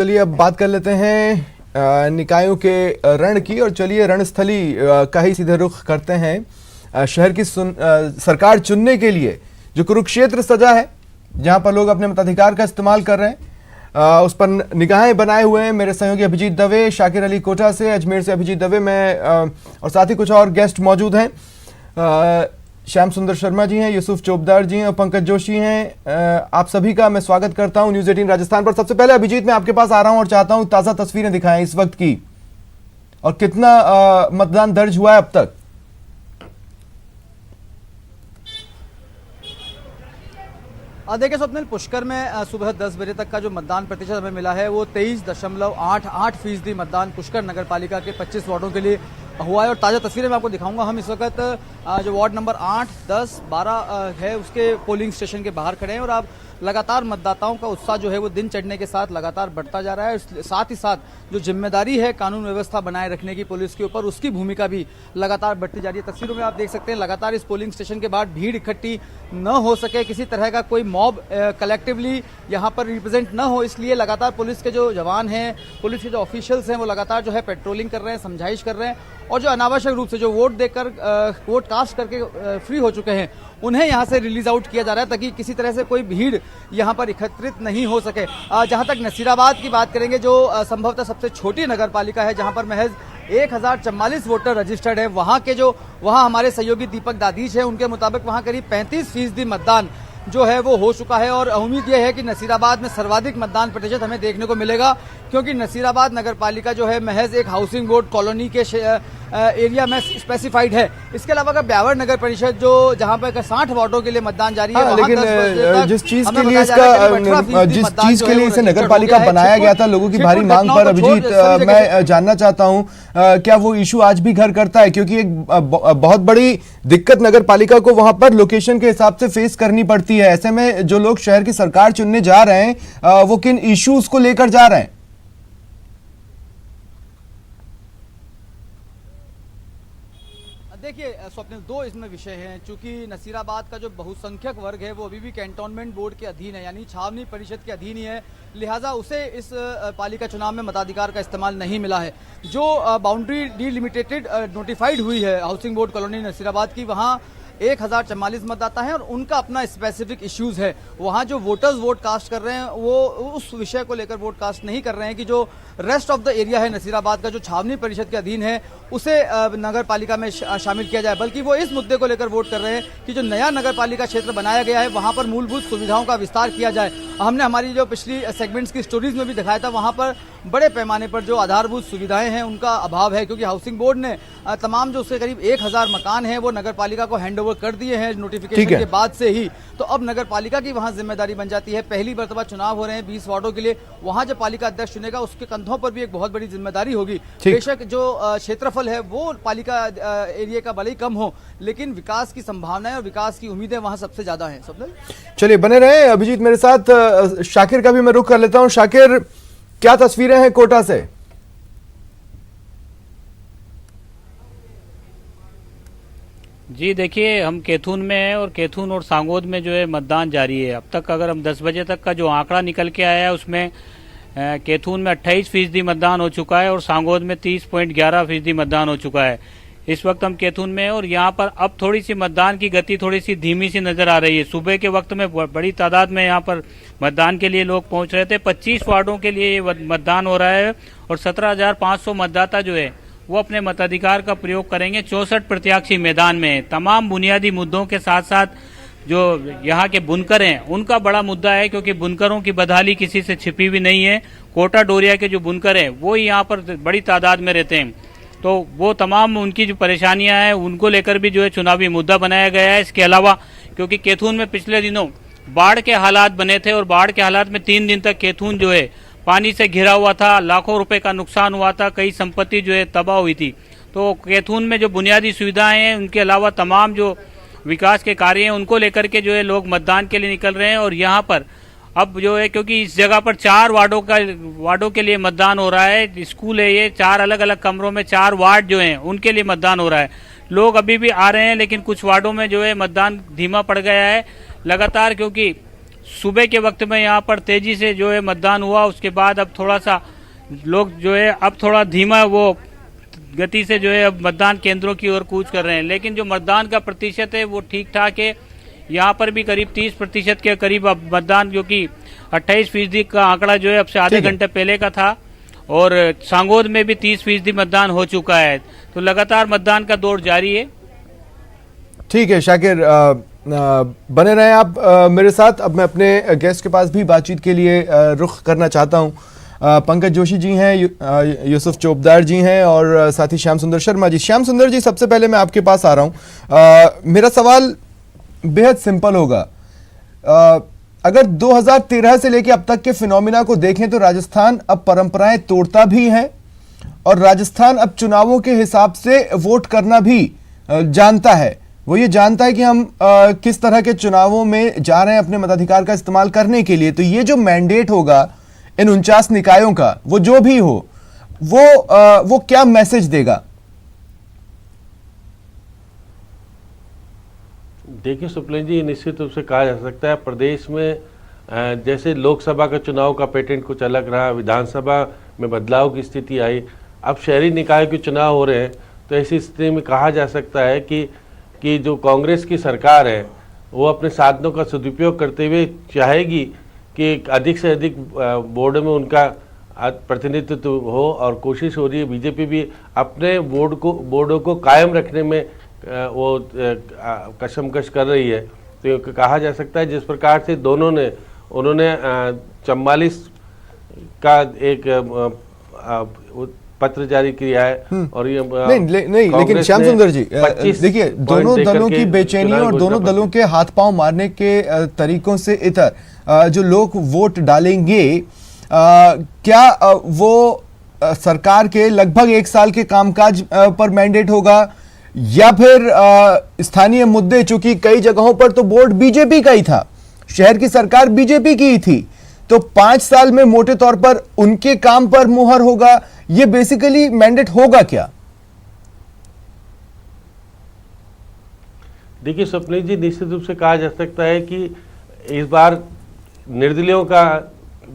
चलिए अब बात कर लेते हैं निकायों के रण की और चलिए रणस्थली का ही सीधे रुख करते हैं। शहर की सरकार चुनने के लिए जो कुरुक्षेत्र सजा है, जहां पर लोग अपने मताधिकार का इस्तेमाल कर रहे हैं, उस पर निगाहें बनाए हुए हैं मेरे सहयोगी अभिजीत दवे, शाकिर अली कोटा से, अजमेर से अभिजीत दवे, मैं और साथ ही कुछ और गेस्ट मौजूद हैं। श्याम सुंदर शर्मा जी हैं, यूसुफ चोपदार जी हैं और पंकज जोशी हैं। आप सभी का मैं स्वागत करता हूं न्यूज़ 18 राजस्थान पर। सबसे पहले अभिजीत, मैं आपके पास आ रहा हूं और चाहता हूं ताज़ा तस्वीरें दिखाएं इस वक्त की, और कितना मतदान दर्ज हुआ है अब तक। देखिए स्वप्निल, पुष्कर में सुबह 10 बजे तक का जो मतदान प्रतिशत हमें मिला है वो 23.88% मतदान पुष्कर नगर पालिका के 25 वार्डों के लिए हुआ है। और ताज़ा तस्वीरें मैं आपको दिखाऊंगा। हम इस वक्त जो वार्ड नंबर 8, 10, 12 है उसके पोलिंग स्टेशन के बाहर खड़े हैं और आप लगातार मतदाताओं का उत्साह जो है वो दिन चढ़ने के साथ लगातार बढ़ता जा रहा है। साथ ही साथ जो जिम्मेदारी है कानून व्यवस्था बनाए रखने की पुलिस के ऊपर, उसकी भूमिका भी लगातार बढ़ती जा रही है। तस्वीरों में आप देख सकते हैं लगातार इस पोलिंग स्टेशन के बाद भीड़ इकट्ठी न हो सके, किसी तरह का कोई मॉब कलेक्टिवली यहाँ पर रिप्रेजेंट न हो, इसलिए लगातार पुलिस के जो जवान हैं, पुलिस के जो ऑफिशियल्स हैं वो लगातार जो है पेट्रोलिंग कर रहे हैं, समझाइश कर रहे हैं, और जो अनावश्यक रूप से जो वोट देकर वोट कास्ट करके फ्री हो चुके हैं उन्हें यहां से रिलीज आउट किया जा रहा है ताकि किसी तरह से कोई भीड़ यहां पर एकत्रित नहीं हो सके। जहां तक नसीराबाद की बात करेंगे, जो संभवतः सबसे छोटी नगर पालिका है, जहां पर महज 1044 वोटर रजिस्टर्ड है, वहां हमारे सहयोगी दीपक दादीश है, उनके मुताबिक वहां करीब 35% मतदान जो है वो हो चुका है। और उम्मीद यह है कि नसीराबाद में सर्वाधिक मतदान प्रतिशत हमें देखने को मिलेगा, क्योंकि नसीराबाद नगर पालिका जो है महज एक हाउसिंग बोर्ड कॉलोनी के एरिया में स्पेसिफाइड है। इसके अलावा का ब्यावर नगर परिषद जो जहां पर 60 वार्डों के लिए मतदान जारी है, लेकिन जिस चीज के लिए इसे नगर पालिका बनाया गया था, लोगों की भारी मांग पर अभिजीत, मैं जानना चाहता हूं क्या वो इशू आज भी घर करता है? क्योंकि एक बहुत बड़ी दिक्कत नगर पालिका को वहां पर लोकेशन के हिसाब से फेस करनी पड़ती है। ऐसे में जो लोग शहर की सरकार चुनने जा रहे हैं वो किन इश्यूज को लेकर जा रहे हैं? देखिए स्वप्निल, दो इसमें विषय हैं। चूंकि नसीराबाद का जो बहुसंख्यक वर्ग है वो अभी भी कैंटोनमेंट बोर्ड के अधीन है, यानी छावनी परिषद के अधीन ही है, लिहाजा उसे इस पालिका चुनाव में मताधिकार का इस्तेमाल नहीं मिला है। जो बाउंड्री डिलिमिटेटेड नोटिफाइड हुई है हाउसिंग बोर्ड कॉलोनी नसीराबाद की, वहाँ 1044 मतदाता हैं और उनका अपना स्पेसिफिक इश्यूज है। वहाँ जो वोटर्स वोट कास्ट कर रहे हैं वो उस विषय को लेकर वोट कास्ट नहीं कर रहे हैं कि जो रेस्ट ऑफ द एरिया है नसीराबाद का, जो छावनी परिषद के अधीन है, उसे नगर पालिका में शामिल किया जाए, बल्कि वो इस मुद्दे को लेकर वोट कर रहे हैं कि जो नया नगर पालिका क्षेत्र बनाया गया है वहाँ पर मूलभूत सुविधाओं का विस्तार किया जाए। हमने हमारी जो पिछली सेगमेंट्स की स्टोरीज में भी दिखाया था, वहाँ पर बड़े पैमाने पर जो आधारभूत सुविधाएं हैं उनका अभाव है, क्योंकि हाउसिंग बोर्ड ने तमाम जो उसके करीब 1000 मकान हैं वो नगर पालिका को हैंड ओवर कर दिए हैं नोटिफिकेशन के बाद से ही। तो अब नगर पालिका की वहां जिम्मेदारी बन जाती है। पहली मर्तबा चुनाव हो रहे हैं 20 वार्डों के लिए, वहां जो पालिका अध्यक्ष चुनेगा उसके कंधों पर भी एक बहुत बड़ी जिम्मेदारी होगी। बेशक जो क्षेत्रफल है वो पालिका एरिया का भले ही कम हो, लेकिन विकास की संभावनाएं और विकास की उम्मीदें वहां सबसे ज्यादा है। चलिए बने रहे अभिजीत मेरे साथ। शाकिर का भी मैं रुख कर लेता हूं। शाकिर, क्या तस्वीरें हैं कोटा से? जी देखिए, हम कैथून में हैं और कैथून और सांगोद में जो है मतदान जारी है। अब तक अगर हम 10 बजे तक का जो आंकड़ा निकल के आया है उसमें कैथून में 28% मतदान हो चुका है और सांगोद में 30.11% मतदान हो चुका है। इस वक्त हम कैथून में हैं और यहाँ पर अब थोड़ी सी मतदान की गति थोड़ी सी धीमी सी नजर आ रही है। सुबह के वक्त में बड़ी तादाद में यहाँ पर मतदान के लिए लोग पहुंच रहे थे। 25 वार्डों के लिए ये मतदान हो रहा है और 17,500 मतदाता जो है वो अपने मताधिकार का प्रयोग करेंगे। 64 प्रत्याशी मैदान में है। तमाम बुनियादी मुद्दों के साथ साथ जो यहाँ के बुनकर हैं उनका बड़ा मुद्दा है, क्योंकि बुनकरों की बदहाली किसी से छिपी हुई नहीं है। कोटा डोरिया के जो बुनकर हैं वो यहाँ पर बड़ी तादाद में रहते हैं, तो वो तमाम उनकी जो परेशानियां हैं उनको लेकर भी जो है चुनावी मुद्दा बनाया गया है। इसके अलावा क्योंकि कैथून में पिछले दिनों बाढ़ के हालात बने थे और बाढ़ के हालात में 3 दिन तक कैथून जो है पानी से घिरा हुआ था, लाखों रुपए का नुकसान हुआ था, कई संपत्ति जो है तबाह हुई थी। तो कैथून में जो बुनियादी सुविधाएं हैं उनके अलावा तमाम जो विकास के कार्य हैं उनको लेकर के जो है लोग मतदान के लिए निकल रहे हैं। और यहाँ पर अब जो है, क्योंकि इस जगह पर 4 वार्डों के लिए मतदान हो रहा है, स्कूल है ये, 4 अलग अलग कमरों में 4 वार्ड जो हैं उनके लिए मतदान हो रहा है। लोग अभी भी आ रहे हैं, लेकिन कुछ वार्डों में जो है मतदान धीमा पड़ गया है लगातार, क्योंकि सुबह के वक्त में यहाँ पर तेजी से जो है मतदान हुआ। उसके बाद अब थोड़ा सा लोग जो है अब थोड़ा धीमा वो गति से जो है अब मतदान केंद्रों की ओर कूच कर रहे हैं, लेकिन जो मतदान का प्रतिशत है वो ठीक ठाक है। यहाँ पर भी करीब 30% के करीब अब मतदान, जो कि 28% का आंकड़ा जो है अब से आधे घंटे पहले का था, और सांगोद में भी 30% मतदान हो चुका है। तो लगातार मतदान का दौर जारी है। ठीक है शाकिर, बने रहें आप मेरे साथ। अब मैं अपने गेस्ट के पास भी बातचीत के लिए रुख करना चाहता हूं। पंकज जोशी जी हैं, यूसुफ चोपदार जी हैं और साथ ही श्याम सुंदर शर्मा जी। श्याम सुंदर जी, सबसे पहले मैं आपके पास आ रहा हूं। मेरा सवाल बेहद सिंपल होगा। अगर 2013 से लेकर अब तक के फिनोमिना को देखें तो राजस्थान अब परंपराएं तोड़ता भी है और राजस्थान अब चुनावों के हिसाब से वोट करना भी जानता है। वो ये जानता है कि हम किस तरह के चुनावों में जा रहे हैं अपने मताधिकार का इस्तेमाल करने के लिए। तो ये जो मैंडेट होगा इन 49 निकायों का, वो जो भी हो, वो क्या मैसेज देगा? देखिए सुप्रीम जी, निश्चित रूप से कहा जा सकता है प्रदेश में जैसे लोकसभा का चुनाव का पैटर्न कुछ अलग रहा, विधानसभा में बदलाव की स्थिति आई, अब शहरी निकाय के चुनाव हो रहे हैं। तो ऐसी स्थिति में कहा जा सकता है कि जो कांग्रेस की सरकार है वो अपने साधनों का सदुपयोग करते हुए चाहेगी कि अधिक से अधिक बोर्ड में उनका प्रतिनिधित्व हो, और कोशिश हो रही है बीजेपी भी अपने बोर्डों को कायम रखने में वो कशमकश कर रही है। तो कहा जा सकता है जिस प्रकार से उन्होंने 44 का एक पत्र जारी किया है, और ये नहीं, लेकिन श्याम सुंदर जी देखिए, दोनों दलों की बेचैनी और दोनों दलों के हाथ पांव मारने के तरीकों से इतर जो लोग वोट डालेंगे, क्या वो सरकार के लगभग 1 साल के कामकाज पर मैंडेट होगा, या फिर स्थानीय मुद्दे, चूंकि कई जगहों पर तो बोर्ड बीजेपी का ही था, शहर की सरकार बीजेपी की ही थी, तो 5 साल में मोटे तौर पर उनके काम पर मुहर होगा? ये बेसिकली मैंडेट होगा क्या? देखिए स्वप्निल जी, निश्चित रूप से कहा जा सकता है कि इस बार निर्दलीयों का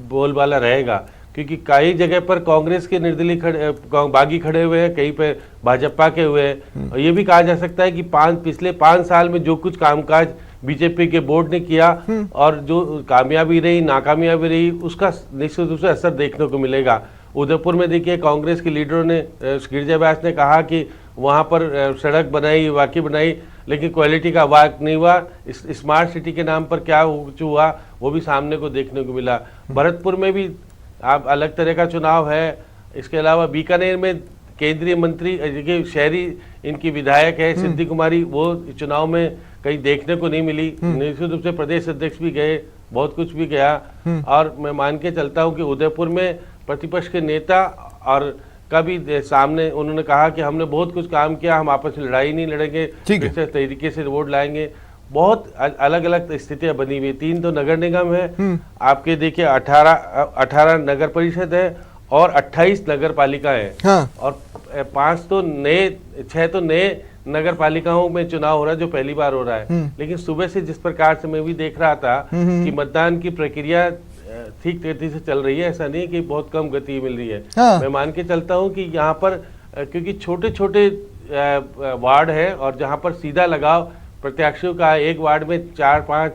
बोलबाला रहेगा, क्योंकि कई जगह पर कांग्रेस के निर्दलीय बागी खड़े हुए हैं, कहीं पे भाजपा के हुए हैं। और ये भी कहा जा सकता है कि पिछले 5 साल में जो कुछ कामकाज बीजेपी के बोर्ड ने किया और जो कामयाबी रही, नाकामयाबी रही, उसका निश्चित रूप से असर देखने को मिलेगा। उदयपुर में देखिए कांग्रेस के लीडरों ने, गिरिजा व्यास ने कहा कि वहाँ पर सड़क बनाई, वाकई बनाई, लेकिन क्वालिटी का वाक नहीं हुआ। स्मार्ट सिटी के नाम पर क्या हुआ वो भी सामने को देखने को मिला। भरतपुर में भी आप अलग तरह का चुनाव है। इसके अलावा बीकानेर में केंद्रीय मंत्री, शहरी इनकी विधायक है सिद्धि कुमारी, वो चुनाव में कहीं देखने को नहीं मिली। निश्चित रूप से प्रदेश अध्यक्ष भी गए, बहुत कुछ भी गया। और मैं मान के चलता हूँ कि उदयपुर में प्रतिपक्ष के नेता और का भी सामने उन्होंने कहा कि हमने बहुत कुछ काम किया, हम आपस में लड़ाई नहीं लड़ेंगे, इस तरीके से वोट लाएंगे। बहुत अलग अलग स्थितियां बनी हुई। 3 तो नगर निगम है, आपके देखिए 18 नगर परिषद है और 28 नगर पालिका है। हाँ। और 6 तो नए नगर पालिकाओं में चुनाव हो रहा है, जो पहली बार हो रहा है। लेकिन सुबह से जिस प्रकार से मैं भी देख रहा था कि मतदान की प्रक्रिया ठीक गति से चल रही है, ऐसा नहीं कि बहुत कम गति मिल रही है। हाँ। मैं मान के चलता हूं कि यहाँ पर क्योंकि छोटे छोटे वार्ड है और जहाँ पर सीधा लगाव प्रत्याशियों का, एक वार्ड में 4-5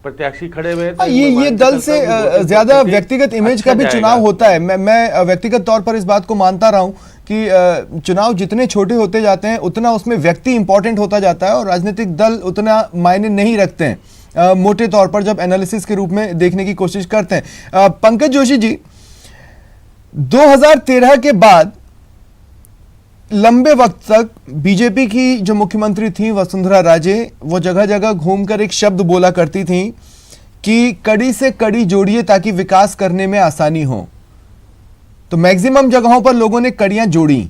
प्रत्याशी खड़े हुए हैं। ये दल से ज्यादा व्यक्तिगत इमेज का भी चुनाव होता है। मैं व्यक्तिगत तौर पर इस बात को मानता रहा हूं कि चुनाव जितने छोटे होते जाते हैं उतना उसमें व्यक्ति इंपॉर्टेंट होता जाता है और राजनीतिक दल उतना मायने नहीं रखते हैं मोटे तौर पर जब एनालिसिस के रूप में देखने की कोशिश करते हैं। पंकज जोशी जी, 2013 के बाद लंबे वक्त तक बीजेपी की जो मुख्यमंत्री थी वसुंधरा राजे, वो जगह जगह घूमकर एक शब्द बोला करती थी कि कड़ी से कड़ी जोड़िए ताकि विकास करने में आसानी हो। तो मैक्सिमम जगहों पर लोगों ने कड़ियां जोड़ी।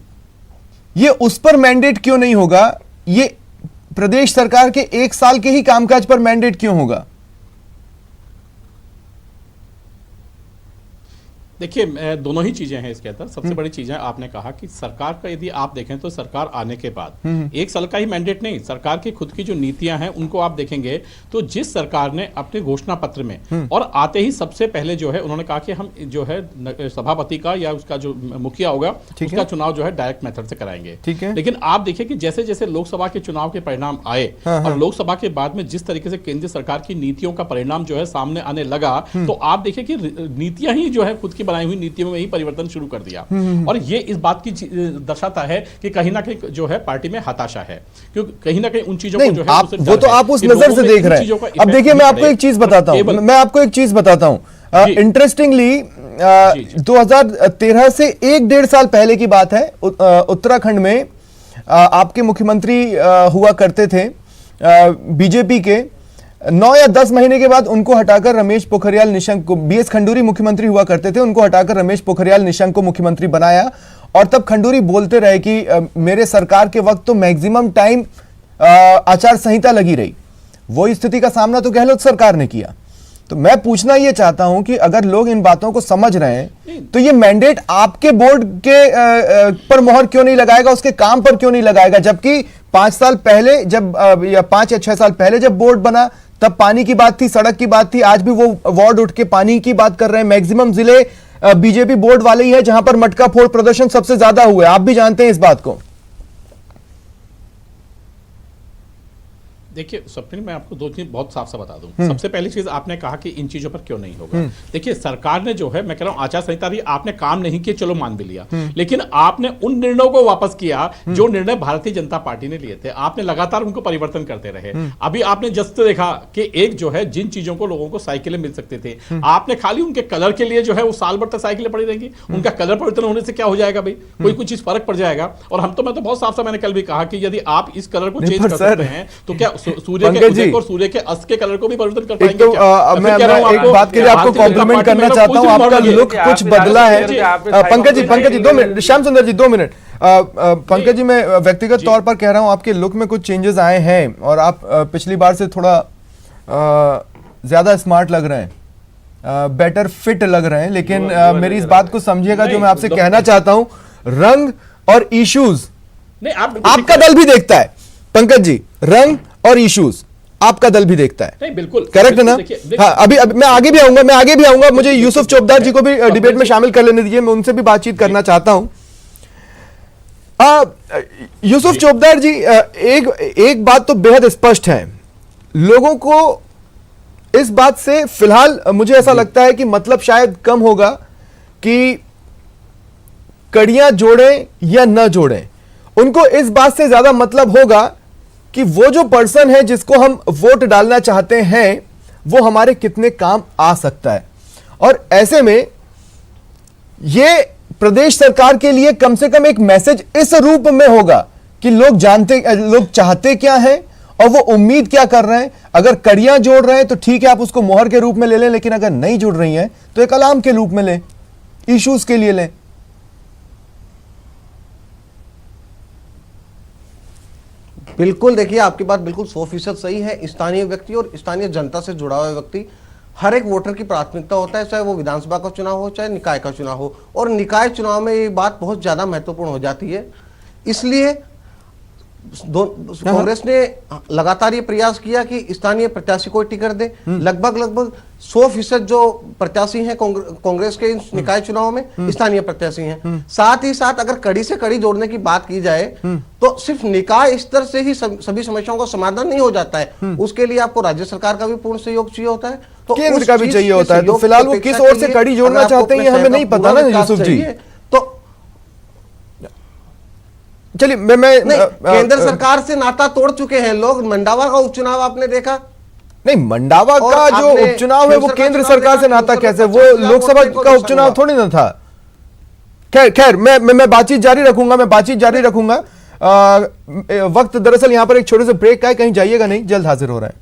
ये उस पर मैंडेट क्यों नहीं होगा? ये प्रदेश सरकार के 1 साल के ही कामकाज पर मैंडेट क्यों होगा? देखिए दोनों ही चीजें हैं इसके अंदर। सबसे बड़ी चीज है, आपने कहा कि सरकार का यदि आप देखें तो सरकार आने के बाद एक साल का ही मैंडेट नहीं, सरकार की खुद की जो नीतियां हैं उनको आप देखेंगे तो जिस सरकार ने अपने घोषणा पत्र में और आते ही सबसे पहले जो है उन्होंने कहा कि हम जो है सभापति का या उसका जो मुखिया होगा उसका चुनाव जो है डायरेक्ट मेथड से कराएंगे। लेकिन आप देखिए कि जैसे जैसे लोकसभा के चुनाव के परिणाम आए और लोकसभा के बाद में जिस तरीके से केंद्र सरकार की नीतियों का परिणाम जो है सामने आने लगा, तो आप देखिए कि नीतियां ही जो है खुद की बनाई हुई नीतियों में ही परिवर्तन शुरू कर दिया। और ये इस बात की दर्शाता है कि कहीं ना कहीं जो है पार्टी में हताशा है, क्योंकि कहीं ना कहीं उन चीजों को जो है वो तो आप उस नजर से देख रहे हैं। अब देखिए मैं आपको एक चीज बताता हूं, इंटरेस्टिंगली 2013 से 1-1.5 साल पहले की बात है, उत्तराखंड में आपके मुख्यमंत्री हुआ करते थे बीजेपी के। 9 या 10 महीने के बाद उनको हटाकर रमेश पोखरियाल निशंक को, बीएस खंडूरी मुख्यमंत्री हुआ करते थे, उनको हटाकर रमेश पोखरियाल निशंक को मुख्यमंत्री बनाया। और तब खंडूरी बोलते रहे कि मेरे सरकार के वक्त तो मैक्सिमम टाइम आचार संहिता लगी रही। वो स्थिति का सामना तो गहलोत सरकार ने किया। तो मैं पूछना ये चाहता हूं कि अगर लोग इन बातों को समझ रहे हैं तो ये मैंडेट आपके बोर्ड के पर मोहर क्यों नहीं लगाएगा, उसके काम पर क्यों नहीं लगाएगा? जबकि 5 साल पहले जब या 5 या 6 साल पहले जब बोर्ड बना तब पानी की बात थी, सड़क की बात थी। आज भी वो वार्ड उठ के पानी की बात कर रहे हैं। मैक्सिमम जिले बीजेपी बोर्ड वाले ही है जहां पर मटका फोड़ प्रदर्शन सबसे ज्यादा हुए। आप भी जानते हैं इस बात को। देखिए स्वप्निल, मैं आपको 2 चीज बहुत साफ सा बता दूं। सबसे पहली चीज आपने कहा कि इन चीजों पर क्यों नहीं होगा। देखिए सरकार ने जो है, मैं कह रहा हूं आचार संहिता भी आपने काम नहीं किया, चलो मान भी लिया, लेकिन आपने उन निर्णयों को वापस किया जो निर्णय भारतीय जनता पार्टी ने लिए थे। आपने लगातार उनको परिवर्तन करते रहे। अभी आपने जस्ट देखा कि एक जो है जिन चीजों को लोगों को साइकिलें मिल सकते थे, आपने खाली उनके कलर के लिए जो है वो साल भर तक साइकिलें पड़ी रहेंगी। उनका कलर परिवर्तन होने से क्या हो जाएगा भाई, कोई कुछ चीज फर्क पड़ जाएगा। और मैं तो बहुत साफ सा मैंने कल भी कहा कि यदि आप इस कलर को चेंज कर सकते हैं तो क्या सूर्य के उदय और सूर्य के अस्त के कलर को भी परिवर्तन कर पाएंगे? मैं एक बात के लिए आपको कॉम्प्लीमेंट करना चाहता हूं, आपका लुक कुछ बदला है। पंकज जी 2 मिनट, श्याम सुंदर जी 2 मिनट। पंकज जी, मैं व्यक्तिगत तौर पर कह रहा हूं आपके लुक में कुछ चेंजेस आए हैं और आप पिछली बार से थोड़ा ज्यादा स्मार्ट लग रहे हैं, बेटर फिट लग रहे हैं। लेकिन मेरी इस बात को समझिएगा जो मैं आपसे कहना चाहता हूं, रंग और इश्यूज आपका दल भी देखता है। पंकज जी, रंग और इश्यूज आपका दल भी देखता है। नहीं, बिल्कुल करेक्ट है ना? हाँ, अभी मैं आगे भी आऊंगा। मुझे यूसुफ चोपदार जी को भी डिबेट में शामिल कर लेने दीजिए, मैं उनसे भी बातचीत करना चाहता हूं। यूसुफ चोपदार जी, एक बात तो बेहद स्पष्ट है, लोगों को इस बात से फिलहाल मुझे ऐसा लगता है कि मतलब शायद कम होगा कि कड़ियां जोड़ें या न जोड़ें। उनको इस बात से ज्यादा मतलब होगा कि वो जो पर्सन है जिसको हम वोट डालना चाहते हैं वो हमारे कितने काम आ सकता है। और ऐसे में ये प्रदेश सरकार के लिए कम से कम एक मैसेज इस रूप में होगा कि लोग चाहते क्या हैं और वो उम्मीद क्या कर रहे हैं। अगर कड़ियां जोड़ रहे हैं तो ठीक है, आप उसको मोहर के रूप में ले लें, लेकिन अगर नहीं जुड़ रही हैं तो एक अलार्म के रूप में लें, इश्यूज के लिए लें। बिल्कुल, देखिए आपकी बात बिल्कुल 100% सही है। स्थानीय व्यक्ति और स्थानीय जनता से जुड़ा हुआ व्यक्ति, हर एक वोटर की प्राथमिकता होता है, चाहे वो विधानसभा का चुनाव हो चाहे निकाय का चुनाव हो। और निकाय चुनाव में ये बात बहुत ज्यादा महत्वपूर्ण हो जाती है। इसलिए कांग्रेस ने लगातार ये प्रयास किया कि स्थानीय प्रत्याशी को टिकट दे। लगभग 100% जो प्रत्याशी हैं कांग्रेस के निकाय चुनाव में स्थानीय प्रत्याशी हैं। साथ ही साथ अगर कड़ी से कड़ी जोड़ने की बात की जाए तो सिर्फ निकाय स्तर से ही सभी समस्याओं का समाधान नहीं हो जाता है। उसके लिए आपको राज्य सरकार का भी पूर्ण सहयोग चाहिए होता है, तो केंद्र का भी चाहिए होता है। तो फिलहाल वो किस ओर से कड़ी जोड़ना चाहते हैं हमें नहीं पता ना यूसुफ जी। तो चलिए मैं केंद्र सरकार से नाता तोड़ चुके हैं लोग। मंडावा का उपचुनाव आपने देखा? नहीं, मंडावा का जो उपचुनाव है वो केंद्र सरकार से नाता कैसे? वो लोकसभा का उपचुनाव थोड़ी ना था। खैर मैं बातचीत जारी रखूंगा। वक्त दरअसल यहां पर एक छोटे से ब्रेक का है, कहीं जाइएगा नहीं, जल्द हाजिर हो रहा है।